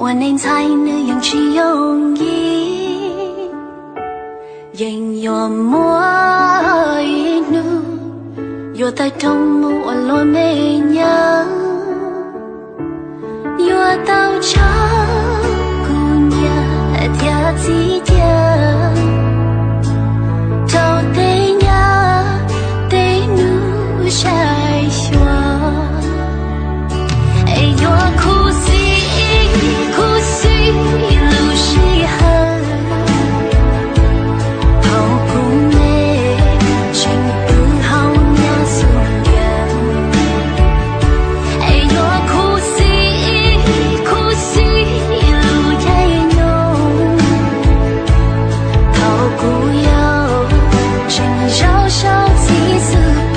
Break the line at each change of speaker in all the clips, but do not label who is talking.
我能才能用去容易，因有莫一怒，有在痛木我落没娘，有到长姑娘跳起跳，找对娘对怒晒霜，哎呦哭死。哭死路是恨，好姑妹，情不好娘送人。哎呦，哭死路也浓，好姑友，情绕少几次不。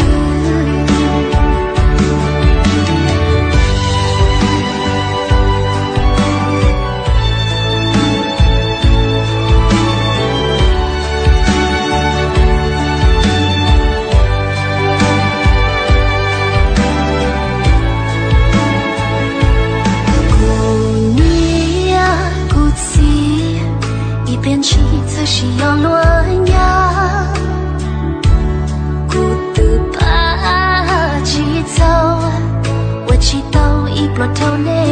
变起则是要乱呀，孤独怕起走，我祈祷一波头泪。